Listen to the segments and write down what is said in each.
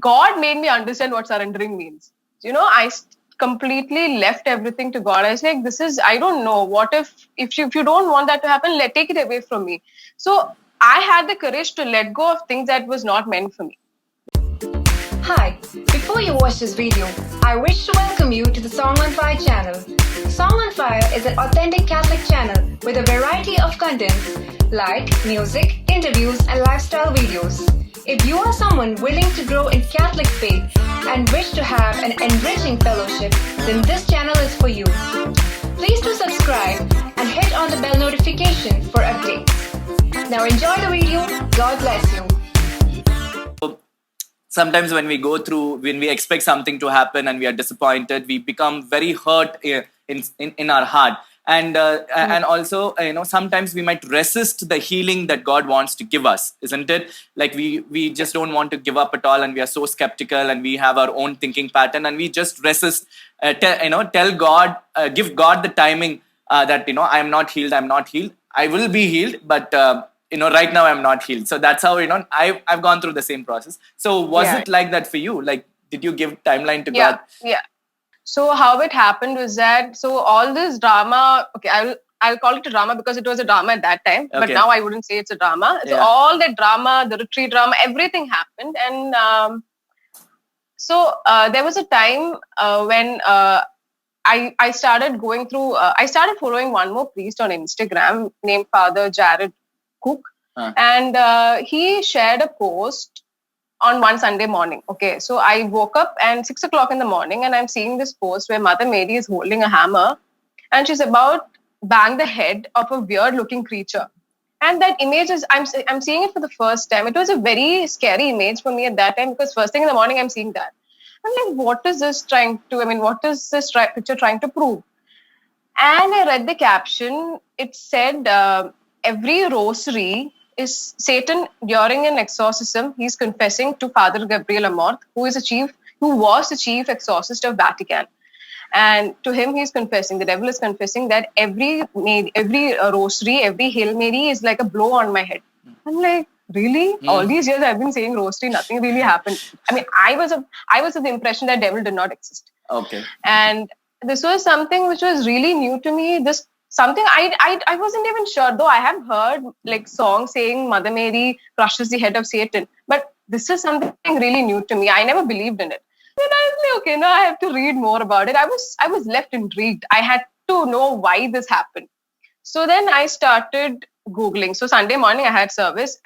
God made me understand what surrendering means. I completely left everything to God. I was like, I don't know. What if you don't want that to happen, take it away from me. So I had the courage to let go of things that was not meant for me. Hi, before you watch this video, I wish to welcome you to the Song on Fire channel. Song on Fire is an authentic Catholic channel with a variety of contents like music, interviews, and lifestyle videos. If you are someone willing to grow in Catholic faith and wish to have an enriching fellowship, then this channel is for you. Please do subscribe and hit on the bell notification for updates. Now enjoy the video. God bless you. Sometimes when we expect something to happen and we are disappointed, we become very hurt in our heart. And also, sometimes we might resist the healing that God wants to give us, isn't it? Like we just don't want to give up at all, and we are so skeptical, and we have our own thinking pattern, and we just resist. Tell God, give God the timing that I am not healed. I will be healed, but right now I'm not healed. So that's how I've gone through the same process. So was it like that for you? Like, did you give timeline to God? Yeah. So how it happened was that, so all this drama, okay, I'll call it a drama because it was a drama at that time, but now I wouldn't say it's a drama. So all the drama, the retreat drama, everything happened. And there was a time when I started going through, I started following one more priest on Instagram named Father Jared Cook. And he shared a post on one Sunday morning. Okay, so I woke up and 6 o'clock in the morning, and I'm seeing this post where Mother Mary is holding a hammer and she's about to bang the head of a weird looking creature. And that image is, I'm seeing it for the first time. It was a very scary image for me at that time, because first thing in the morning I'm seeing that. I'm like, what is this picture trying to prove? And I read the caption. It said, every rosary is Satan during an exorcism. He's confessing to Father Gabriel Amorth, who was the chief exorcist of Vatican. And to him, he's confessing, the devil is confessing that every rosary, every Hail Mary is like a blow on my head. I'm like, really? All these years I've been saying rosary, nothing really happened. I mean, I was of the impression that devil did not exist. Okay. And this was something which was really new to me. Something I wasn't even sure, though I have heard like songs saying Mother Mary crushes the head of Satan. But this is something really new to me. I never believed in it. Then I was like, okay, now I have to read more about it. I was left intrigued. I had to know why this happened. So then I started Googling. So Sunday morning I had service.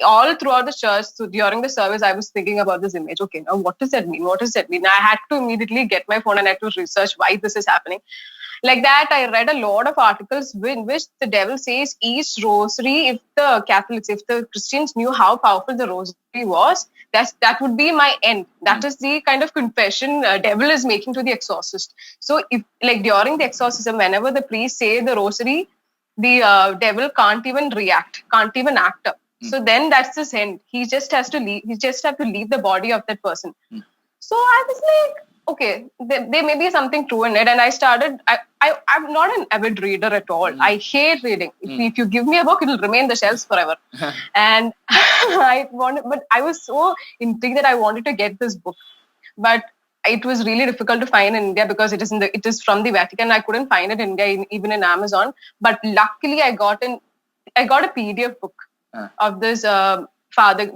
All throughout the church, so during the service, I was thinking about this image. Okay, now what does that mean? What does that mean? I had to immediately get my phone and I had to research why this is happening. Like that, I read a lot of articles in which the devil says each rosary, if the Christians knew how powerful the rosary was, that would be my end. That is the kind of confession devil is making to the exorcist. So if like during the exorcism, whenever the priest say the rosary, the devil can't even react, can't even act up. So then that's his end. He just has to leave. He just have to leave the body of that person. So I was like, okay, there may be something true in it. And I started, I'm not an avid reader at all. I hate reading. If you give me a book, it'll remain in the shelves forever. And but I was so intrigued that I wanted to get this book. But it was really difficult to find in India because it is from the Vatican. I couldn't find it in India, even in Amazon. But luckily I got a PDF book of this Father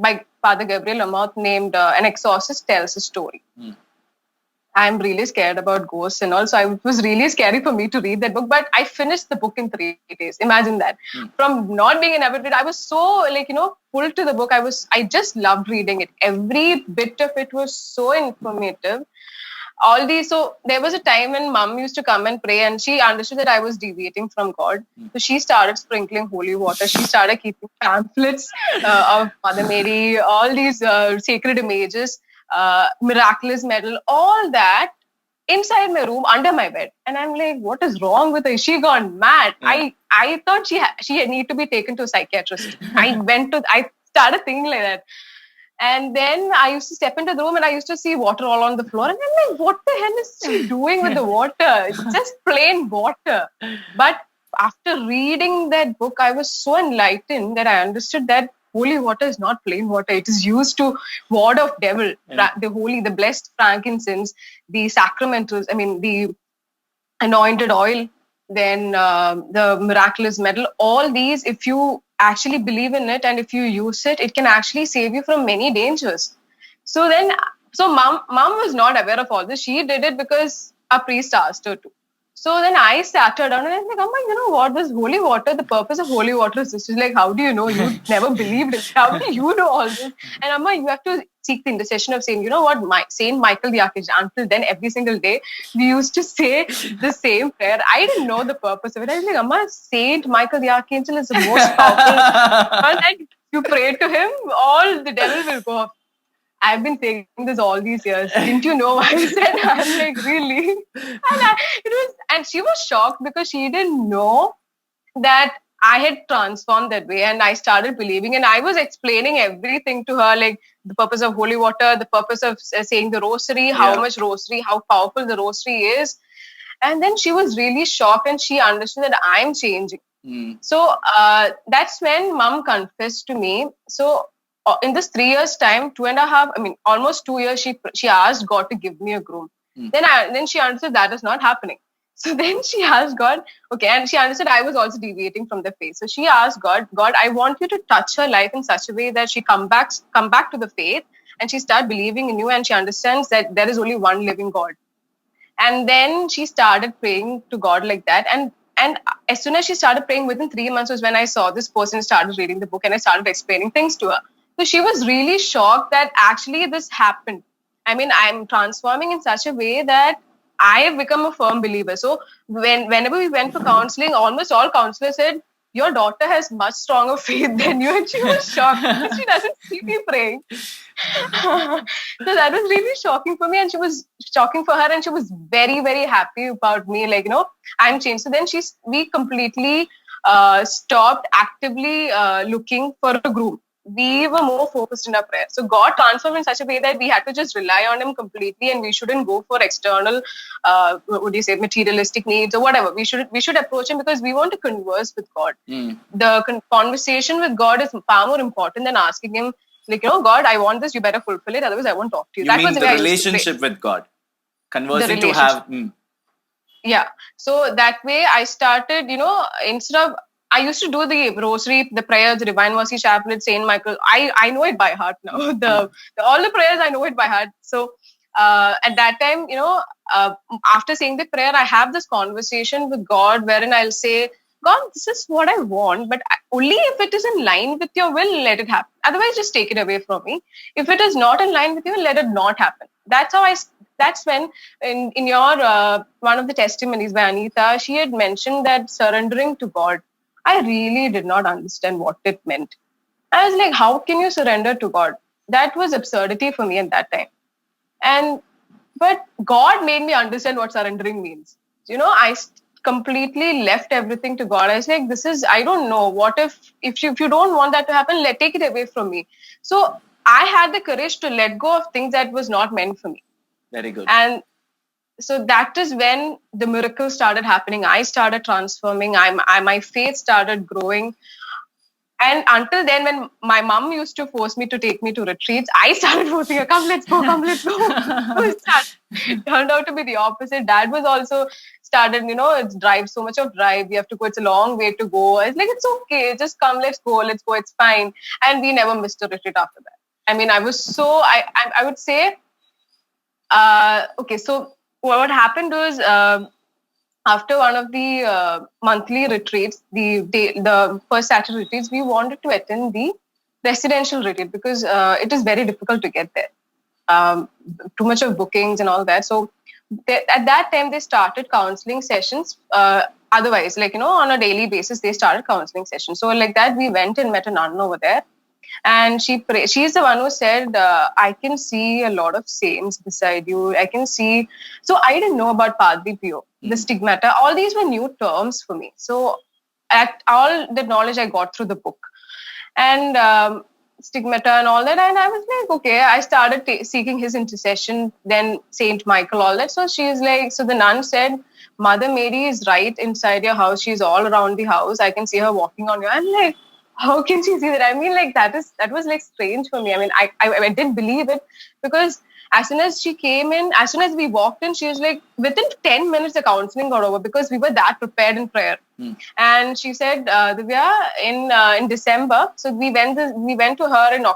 Gabriel Amorth named An Exorcist Tells a Story. I'm really scared about ghosts and all. So it was really scary for me to read that book. But I finished the book in 3 days. Imagine that. From not being an avid reader, I was so pulled to the book. I just loved reading it. Every bit of it was so informative. So there was a time when mom used to come and pray, and she understood that I was deviating from God. So she started sprinkling holy water. She started keeping pamphlets of Mother Mary, all these sacred images, miraculous medal, all that inside my room under my bed. And I'm like, what is wrong with her? Is she gone mad? I thought she need to be taken to a psychiatrist. I started thinking like that. And then I used to step into the room and I used to see water all on the floor. And I'm like, what the hell is she doing with the water? It's just plain water. But after reading that book, I was so enlightened that I understood that holy water is not plain water. It is used to ward off devil. The blessed frankincense, the sacramentals, the anointed oil, then the miraculous medal, all these, if you actually believe in it and if you use it, it can actually save you from many dangers. So mom was not aware of all this. She did it because a priest asked her to. So then I sat her down and I was like, Amma, you know what, this holy water, the purpose of holy water is this. She's like, how do you know? You never believed it. How do you know all this? And Amma, you have to seek the intercession of Saint, you know what, Saint Michael the Archangel. Until then, every single day, we used to say the same prayer. I didn't know the purpose of it. I was like, Amma, Saint Michael the Archangel is the most powerful one. And you pray to him, all the devil will go off. I've been saying this all these years. Didn't you know? I said, I'm like, really? And she was shocked because she didn't know that I had transformed that way. And I started believing, and I was explaining everything to her, like the purpose of holy water, the purpose of saying the rosary, how much rosary, how powerful the rosary is. And then she was really shocked and she understood that I'm changing. So that's when mom confessed to me. So in this 3 years time, 2.5, almost 2 years, she asked God to give me a groom. Then she understood that is not happening. So then she asked God, okay, and she understood I was also deviating from the faith. So she asked God, I want you to touch her life in such a way that she come back to the faith and she start believing in you and she understands that there is only one living God. And then she started praying to God like that. And as soon as she started praying, within 3 months was when I saw this person started reading the book and I started explaining things to her. So she was really shocked that actually this happened. I'm transforming in such a way that I have become a firm believer. So whenever we went for counseling, almost all counselors said, your daughter has much stronger faith than you. And she was shocked because she doesn't see me praying. So that was really shocking for me. And she was shocking for her. And she was very, very happy about me. Like, I'm changed. So then we completely stopped actively looking for a groom. We were more focused in our prayer. So God transformed in such a way that we had to just rely on him completely and we shouldn't go for external, materialistic needs or whatever. We should approach him because we want to converse with God. The conversation with God is far more important than asking him, like, God, I want this, you better fulfill it, otherwise I won't talk to you. That mean was the relationship with God. Conversing to have... Yeah. So that way I started, instead of... I used to do the rosary, the prayers, the Divine Mercy Chaplet, Saint Michael. I know it by heart now. All the prayers, I know it by heart. So at that time, after saying the prayer, I have this conversation with God wherein I'll say, God, this is what I want, but only if it is in line with your will, let it happen. Otherwise, just take it away from me. If it is not in line with you, let it not happen. That's when in your one of the testimonies by Anita, she had mentioned that surrendering to God. I really did not understand what it meant. I was like, how can you surrender to God? That was absurdity for me at that time. But God made me understand what surrendering means. I completely left everything to God. I was like, I don't know. What if you don't want that to happen, take it away from me. So I had the courage to let go of things that was not meant for me. Very good. And so that is when the miracle started happening. I started transforming. My faith started growing. And until then, when my mom used to force me to take me to retreats, I started forcing her, come, let's go. So it turned out to be the opposite. Dad was also started, it's so much of drive. We have to go. It's a long way to go. I was like, it's okay. Just come, let's go. It's fine. And we never missed a retreat after that. I was so, I would say, okay, so what happened was after one of the monthly retreats, the first Saturday retreats, we wanted to attend the residential retreat because it is very difficult to get there. Too much of bookings and all that. So at that time, they started counseling sessions. Otherwise, on a daily basis, they started counseling sessions. So like that, we went and met a nun over there. And she's the one who said, I can see a lot of saints beside you. I can see. So I didn't know about Padre Pio, the stigmata. All these were new terms for me. So all the knowledge I got through the book. And stigmata and all that. And I was like, okay, I started seeking his intercession. Then Saint Michael, all that. So she's like, so the nun said, Mother Mary is right inside your house. She's all around the house. I can see her walking on you. I'm like, how can she see that? I mean, like that was like strange for me. I mean, I did believe it, because as soon as she came in, as soon as we walked in, she was like, within 10 minutes the counseling got over, because we were that prepared in prayer. And she said, Divya, in December, so we went to her in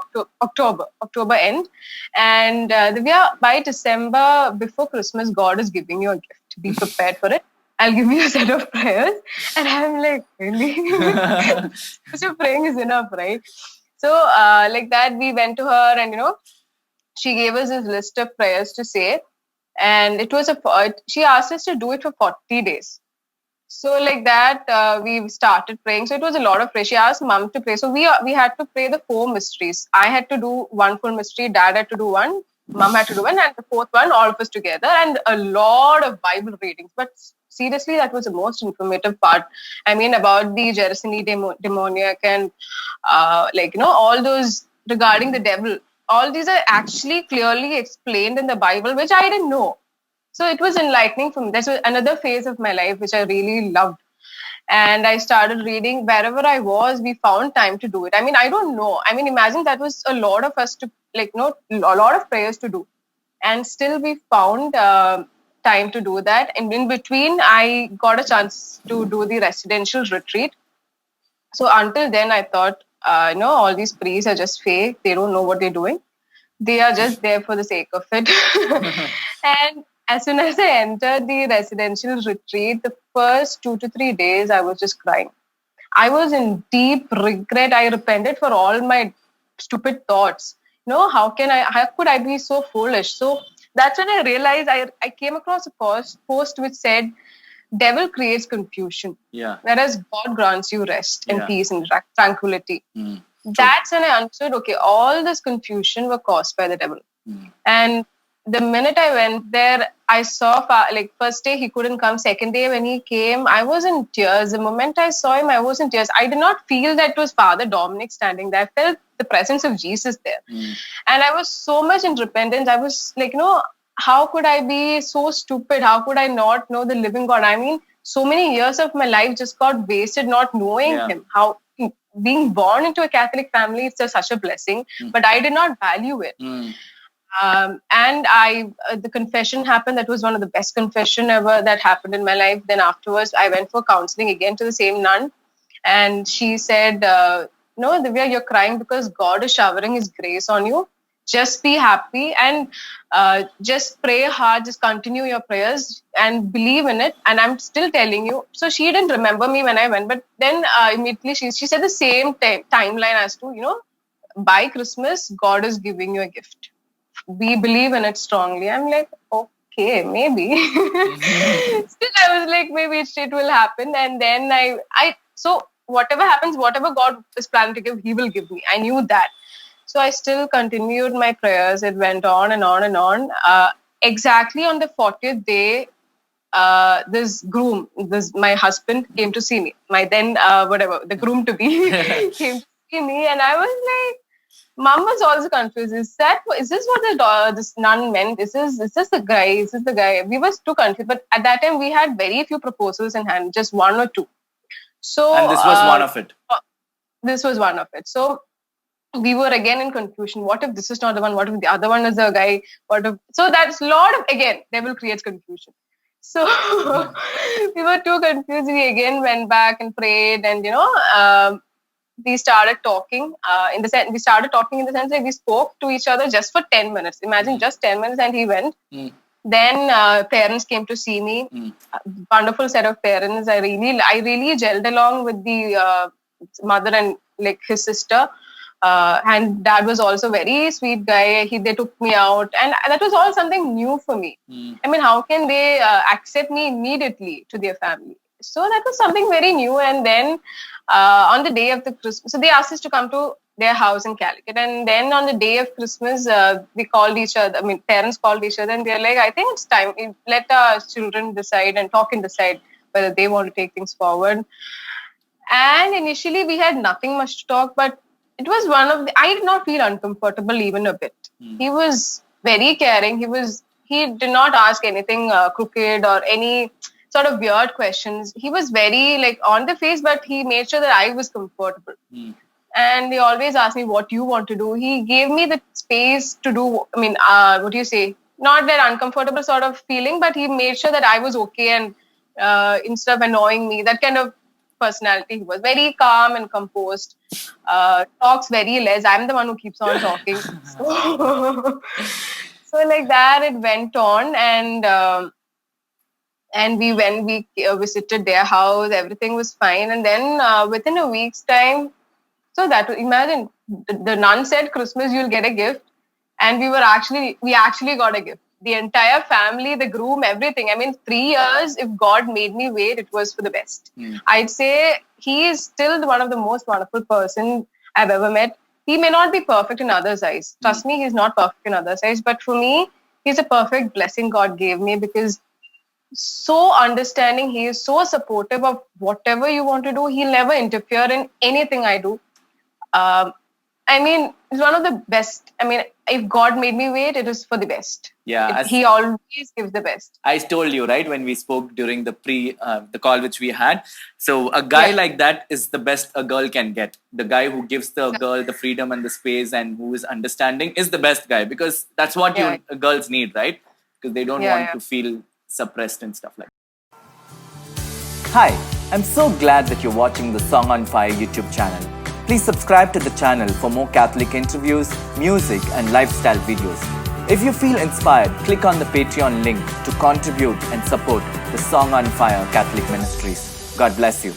October end, and Divya, by December, before Christmas, God is giving you a gift. Be prepared for it. I'll give you a set of prayers. And I'm like, really? So praying is enough, right? So like that, we went to her, and she gave us this list of prayers to say, and it was she asked us to do it for 40 days. So like that, we started praying. So it was a lot of prayer. She asked mom to pray. So we had to pray the 4 mysteries. I had to do one full mystery. Dad had to do one. Mom had to do one, and the 4th one, all of us together, and a lot of Bible readings. But seriously, that was the most informative part. I mean, about the Gerasenes demoniac, and all those regarding the devil. All these are actually clearly explained in the Bible, which I didn't know. So it was enlightening for me. That's another phase of my life which I really loved. And I started reading wherever I was. We found time to do it. I mean, I don't know. I mean, imagine that was a lot of us to, a lot of prayers to do. And still we found time to do that. And in between, I got a chance to do the residential retreat. So until then, I thought, all these priests are just fake. They don't know what they're doing. They are just there for the sake of it. And as soon as I entered the residential retreat, the first 2 to 3 days, I was just crying. I was in deep regret. I repented for all my stupid thoughts. How could I be so foolish? So that's when I realized I came across a post which said, devil creates confusion, whereas God grants you rest and peace and tranquility. That's when I understood, okay, all this confusion were caused by the devil. And the minute I went there, I saw, first day he couldn't come. Second day when he came, I was in tears. The moment I saw him, I was in tears. I did not feel that it was Father Dominic standing there. I felt the presence of Jesus there. And I was so much in repentance. I was like, how could I be so stupid? How could I not know the living God? I mean, so many years of my life just got wasted not knowing him. How being born into a Catholic family, it's such a blessing, but I did not value it. And the confession happened. That was one of the best confession ever that happened in my life. Then afterwards, I went for counseling again to the same nun, and she said, "No, Divya, you're crying because God is showering His grace on you. Just be happy and just pray hard. Just continue your prayers and believe in it." And I'm still telling you. So she didn't remember me when I went, but then immediately she said the same timeline as to, by Christmas, God is giving you a gift. We believe in it strongly. I'm like, okay, maybe. Still, I was like, maybe it will happen. And then so whatever happens, whatever God is planning to give, He will give me. I knew that. So I still continued my prayers. It went on and on and on. Exactly on the 40th day, my husband came to see me. The groom to be came to see me, and I was like, Mom was also confused. Is this what this nun meant? Is this the guy? Is this the guy? We were too confused. But at that time, we had very few proposals in hand, just 1 or 2. So and this was one of it. This was one of it. So we were again in confusion. What if this is not the one? What if the other one is the guy? So that's a lot of, again, devil creates confusion. So we were too confused. We again went back and prayed, and we started talking in the sense that we spoke to each other just for 10 minutes. Imagine just 10 minutes, and he went. Then parents came to see me. Wonderful set of parents. I really gelled along with the mother and like his sister. And dad was also a very sweet guy. They took me out, and that was all something new for me. I mean, how can they accept me immediately to their family? So that was something very new. And then on the day of the Christmas, so they asked us to come to their house in Calicut. And then on the day of Christmas, we called each other. I mean, parents called each other, and they're like, I think it's time. Let our children decide and talk and decide whether they want to take things forward. And initially, we had nothing much to talk, but it was I did not feel uncomfortable even a bit. He was very caring. He did not ask anything crooked or any sort of weird questions. He was very on the face, but he made sure that I was comfortable. and he always asked me what you want to do. He gave me the space to do. I mean, what do you say? Not that uncomfortable sort of feeling, but he made sure that I was okay, and instead of annoying me, that kind of personality. He was very calm and composed. Talks very less. I'm the one who keeps on talking. So, so like that, it went on, and we visited their house. Everything was fine, and then within a week's time, so that imagine the nun said Christmas you'll get a gift, and we actually got a gift. The entire family, the groom, everything. I mean, 3 years. If God made me wait, it was for the best. I'd say he is still one of the most wonderful person I've ever met. He may not be perfect in others' eyes. Trust me, he's not perfect in others' eyes. But for me, he's a perfect blessing God gave me, because so understanding. He is so supportive of whatever you want to do. He'll never interfere in anything I do. I mean, it's one of the best. I mean, if God made me wait, it is for the best. Yeah, He always gives the best. I told you, right, when we spoke during the call which we had. So a guy like that is the best a girl can get. The guy who gives the girl the freedom and the space and who is understanding is the best guy, because that's what girls need, right? Because they don't want to feel suppressed and stuff like that. Hi, I'm so glad that you're watching the Song on Fire YouTube channel. Please subscribe to the channel for more Catholic interviews, music and lifestyle videos. If you feel inspired, click on the Patreon link to contribute and support the Song on Fire Catholic Ministries. God bless you.